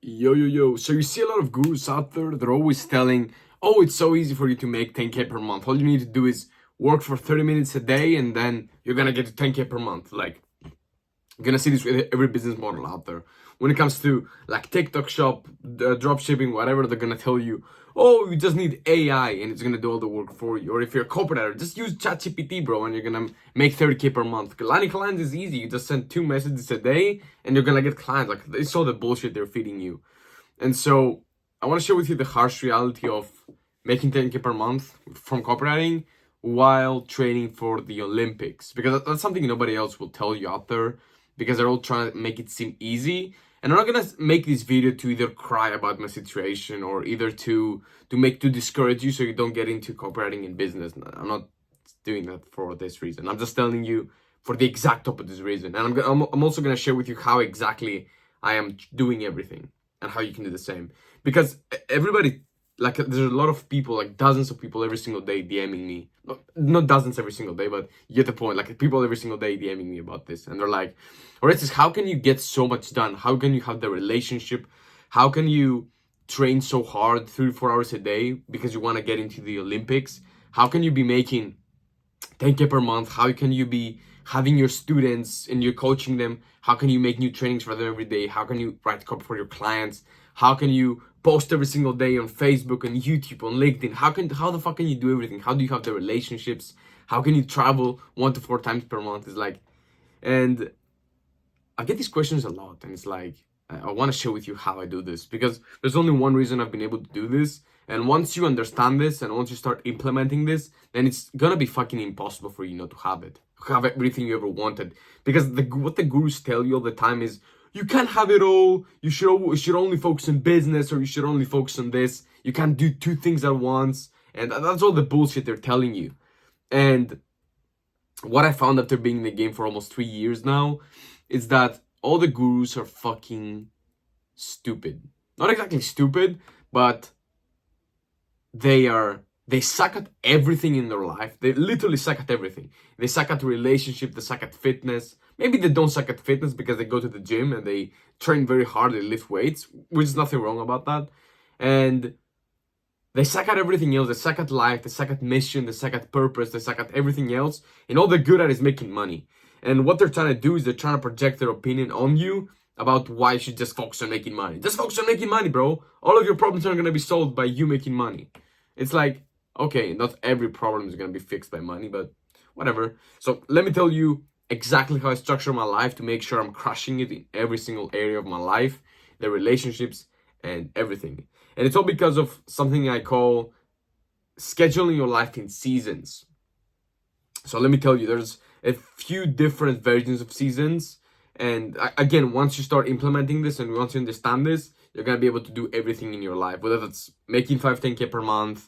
Yo. So you see a lot of gurus out there, they're always telling, oh, it's so easy for you to make 10K per month. All you need to do is work for 30 minutes a day and then you're gonna get to 10K per month. Like, you're gonna see this with every business model out there. When it comes to like TikTok shop, drop shipping, whatever, they're gonna tell you, oh, you just need AI and it's gonna do all the work for you. Or if you're a copywriter, just use ChatGPT, bro, and you're gonna make 30K per month. Landing clients is easy. You just send 2 messages a day and you're gonna get clients. Like, it's all the bullshit they're feeding you. And so I want to share with you the harsh reality of making 10K per month from copywriting while training for the Olympics, because that's something nobody else will tell you out there, because they're all trying to make it seem easy. And I'm not gonna make this video to either cry about my situation or either to discourage you so you don't get into copywriting in business. I'm not doing that for this reason. I'm just telling you for the exact opposite reason. And I'm also gonna share with you how exactly I am doing everything and how you can do the same. Because everybody, like, there's a lot of people, like dozens of people every single day DMing me. Not dozens every single day, but you get the point. Like, people every single day DMing me about this. And they're like, Orestes, how can you get so much done? How can you have the relationship? How can you train so hard 3-4 hours a day because you want to get into the Olympics? How can you be making 10K per month? How can you be having your students and you're coaching them? How can you make new trainings for them every day? How can you write copy for your clients? How can you post every single day on Facebook, on YouTube, on LinkedIn? How the fuck can you do everything? How do you have the relationships? How can you travel 1 to 4 times per month? It's like, and I get these questions a lot, and it's like, I want to share with you how I do this, because there's only one reason I've been able to do this. And once you understand this and once you start implementing this, then it's gonna be fucking impossible for you not to have it, to have everything you ever wanted. Because what the gurus tell you all the time is, you can't have it all. You should only focus on business, or you should only focus on this. You can't do 2 things at once. And that's all the bullshit they're telling you. And what I found after being in the game for almost 3 years now is that all the gurus are fucking stupid. Not exactly stupid, but they suck at everything in their life. They literally suck at everything. They suck at relationship, they suck at fitness. Maybe they don't suck at fitness because they go to the gym and they train very hard, they lift weights, which is nothing wrong about that. And they suck at everything else. They suck at life, they suck at mission, they suck at purpose, they suck at everything else. And all they're good at is making money. And what they're trying to do is they're trying to project their opinion on you about why you should just focus on making money. Just focus on making money, bro. All of your problems are going to be solved by you making money. It's like, okay, not every problem is going to be fixed by money, but whatever. So let me tell you exactly how I structure my life to make sure I'm crushing it in every single area of my life, the relationships and everything. And it's all because of something I call scheduling your life in seasons. So let me tell you, there's a few different versions of seasons. And again, once you start implementing this and once you understand this, you're going to be able to do everything in your life, whether that's making 10K per month,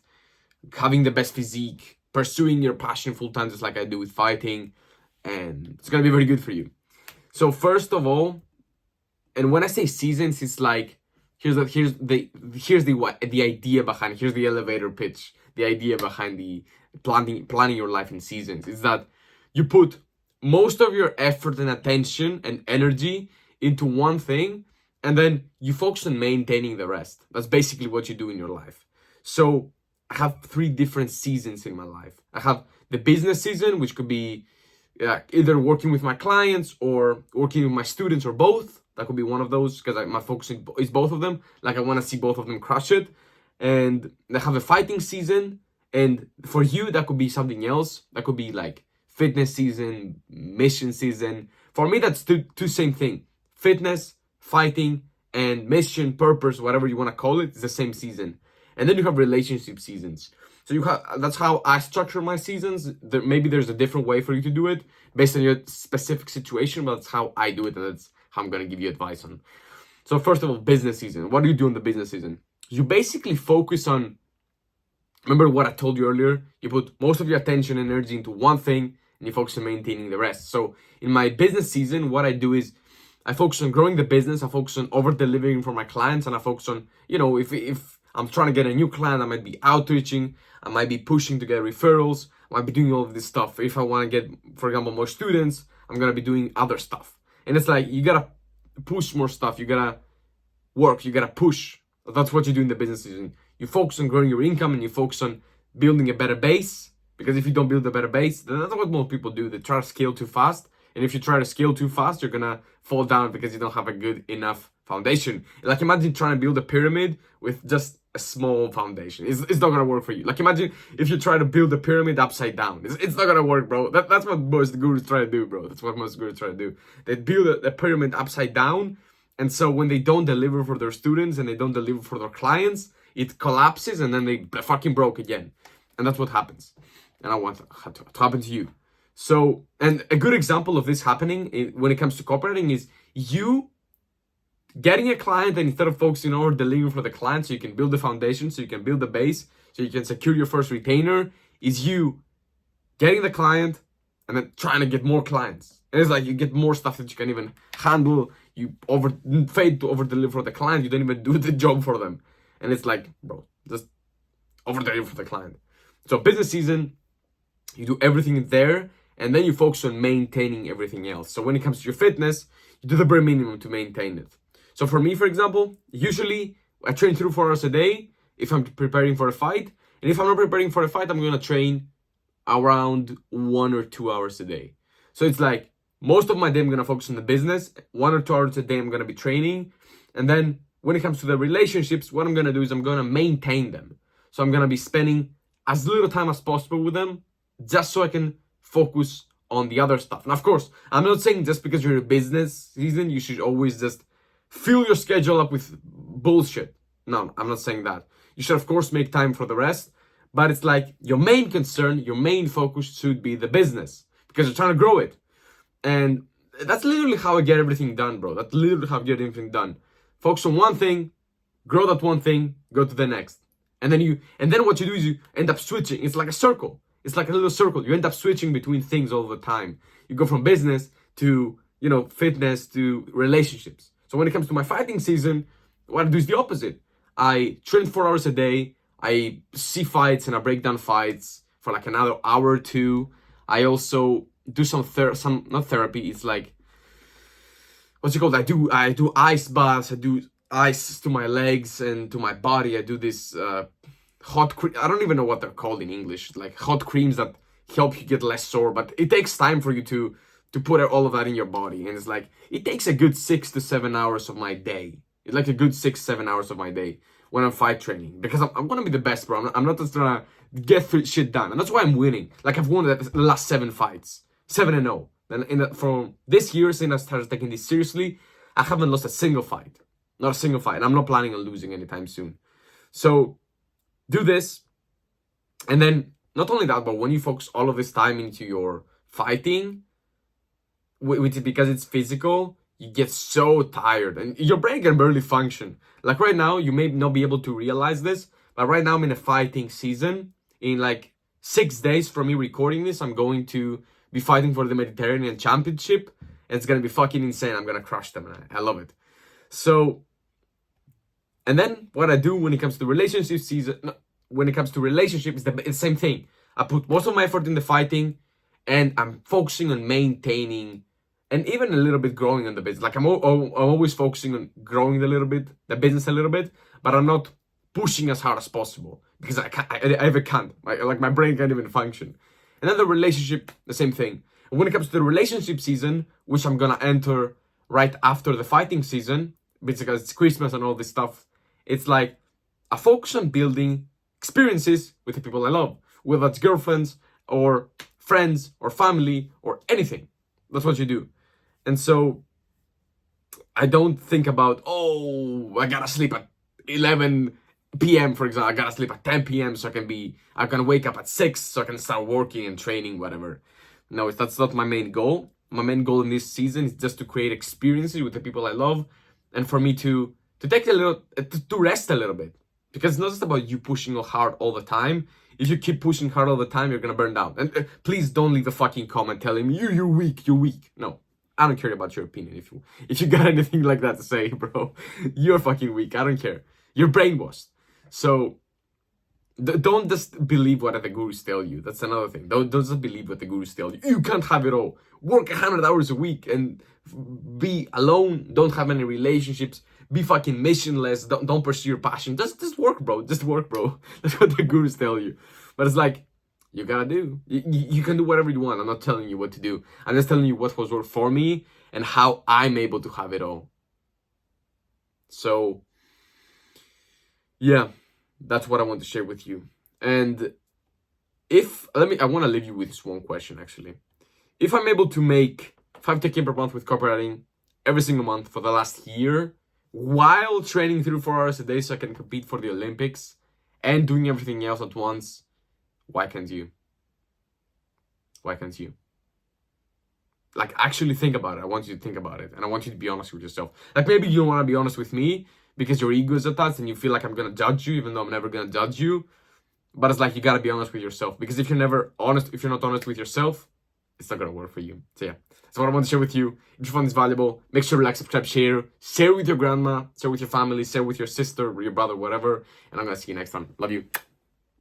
having the best physique, pursuing your passion full time, just like I do with fighting. And it's going to be very good for you. So first of all, and when I say seasons, it's like, here's the idea behind, here's the elevator pitch, the idea behind the planning your life in seasons is that you put most of your effort and attention and energy into one thing, and then you focus on maintaining the rest. That's basically what you do in your life. So I have 3 different seasons in my life. I have the business season, which could be either working with my clients or working with my students, or both. That could be one of those, because my focus is both of them. Like, I want to see both of them crush it. And I have a fighting season. And for you, that could be something else. That could be like fitness season, mission season. For me, that's two same thing. Fitness, fighting, and mission, purpose, whatever you want to call it, is the same season. And then you have relationship seasons. So that's how I structure my seasons. Maybe there's a different way for you to do it based on your specific situation, but that's how I do it, and that's how I'm going to give you advice on. So first of all, business season. What do you do in the business season? You basically focus on, remember what I told you earlier? You put most of your attention and energy into one thing, and you focus on maintaining the rest. So in my business season, what I do is I focus on growing the business. I focus on over-delivering for my clients, and I focus on, if I'm trying to get a new client, I might be outreaching, I might be pushing to get referrals, I might be doing all of this stuff. If I want to get, for example, more students, I'm going to be doing other stuff. And it's like, you got to push more stuff. You got to work. You gotta push. That's what you do in the business season. You focus on growing your income and you focus on building a better base. Because if you don't build a better base, then that's what most people do. They try to scale too fast. And if you try to scale too fast, you're gonna fall down because you don't have a good enough foundation. Like imagine trying to build a pyramid with just a small foundation. It's not gonna work for you. Like imagine if you try to build a pyramid upside down. It's not gonna work, bro. That's what most gurus try to do, bro. That's what most gurus try to do. They build a pyramid upside down. And so when they don't deliver for their students and they don't deliver for their clients, it collapses and then they fucking broke again. And that's what happens. And I want to happen to you. So, and a good example of this happening when it comes to copywriting is you getting a client, and instead of focusing on delivering for the client so you can build the foundation, so you can build the base, so you can secure your first retainer, is you getting the client and then trying to get more clients. And it's like you get more stuff that you can even handle. You fail to over deliver for the client. You don't even do the job for them. And it's like, bro, just over deliver for the client. So business season, you do everything there, and then you focus on maintaining everything else. So when it comes to your fitness, you do the bare minimum to maintain it. So for me, for example, usually I train 3 to 4 hours a day if I'm preparing for a fight. And if I'm not preparing for a fight, I'm going to train around 1 or 2 hours a day. So it's like most of my day I'm going to focus on the business. 1 or 2 hours a day I'm going to be training. And then when it comes to the relationships, what I'm going to do is I'm going to maintain them. So I'm going to be spending as little time as possible with them just so I can focus on the other stuff. And of course, I'm not saying just because you're in a business season, you should always just fill your schedule up with bullshit. No, I'm not saying that. You should, of course, make time for the rest. But it's like your main concern, your main focus should be the business because you're trying to grow it. And that's literally how I get everything done, bro. That's literally how I get everything done. Focus on one thing, grow that one thing, go to the next. And then what you do is you end up switching. It's like a circle. It's like a little circle. You end up switching between things all the time. You go from business to, fitness to relationships. So when it comes to my fighting season, what I do is the opposite. I train 4 hours a day. I see fights and I break down fights for like another hour or two. I also do some not therapy. It's like, what's it called? I do ice baths. I do ice to my legs and to my body. I do this I don't even know what they're called in English, like hot creams that help you get less sore, but it takes time for you to put all of that in your body. And it's like, it takes a good 6 to 7 hours of my day. It's like a good 6-7 hours of my day when I'm fight training, because I'm gonna be the best, bro. I'm not just gonna get shit done. And that's why I'm winning. Like I've won the last 7 fights, 7-0. Then from this year, since I started taking this seriously, I haven't lost a single fight. Not a single fight. And I'm not planning on losing anytime soon. So do this. And then not only that, but when you focus all of this time into your fighting, which is because it's physical, you get so tired and your brain can barely function. Like right now, you may not be able to realize this, but right now I'm in a fighting season. In like 6 days from me recording this, I'm going to be fighting for the Mediterranean Championship. And it's going to be fucking insane. I'm going to crush them. And I love it. So, and then what I do when it comes to relationship season, when it comes to relationship, is the same thing. I put most of my effort in the fighting and I'm focusing on maintaining and even a little bit growing on the business. Like I'm always focusing on growing the business a little bit, but I'm not pushing as hard as possible because I ever can't. Like my brain can't even function. And then the relationship, the same thing. And when it comes to the relationship season, which I'm gonna enter right after the fighting season, because it's Christmas and all this stuff, it's like I focus on building experiences with the people I love, whether it's girlfriends or friends or family or anything. That's what you do. And so I don't think about, I gotta sleep at 11 p.m. for example. I gotta sleep at 10 p.m. so I can wake up at 6 so I can start working and training, whatever. No, that's not my main goal. My main goal in this season is just to create experiences with the people I love and for me to take to rest a little bit. Because it's not just about you pushing hard all the time. If you keep pushing hard all the time, you're gonna burn down. And please don't leave a fucking comment telling me you're weak. No, I don't care about your opinion. If you got anything like that to say, bro, you're fucking weak. I don't care. You're brainwashed. So don't just believe what the gurus tell you. That's another thing. Don't just believe what the gurus tell you. You can't have it all. Work 100 hours a week and be alone. Don't have any relationships. be fucking missionless, don't pursue your passion. Just work, bro. Just work, bro. That's what the gurus tell you. But it's like, you gotta do. You can do whatever you want. I'm not telling you what to do. I'm just telling you what was work for me and how I'm able to have it all. So, yeah, that's what I want to share with you. And I want to leave you with this one question, actually. If I'm able to make 5-10K per month with copywriting every single month for the last year, while training 3-4 hours a day so I can compete for the Olympics and doing everything else at once, why can't you? Why can't you? Like, actually think about it. I want you to think about it. And I want you to be honest with yourself. Like, maybe you don't want to be honest with me because your ego is attached and you feel like I'm going to judge you, even though I'm never going to judge you. But it's like, you got to be honest with yourself. Because if you're not honest with yourself, it's not going to work for you. So yeah, that's what I want to share with you. If you found this valuable, make sure to like, subscribe, share with your grandma, share with your family, share with your sister, or your brother, whatever. And I'm going to see you next time. Love you.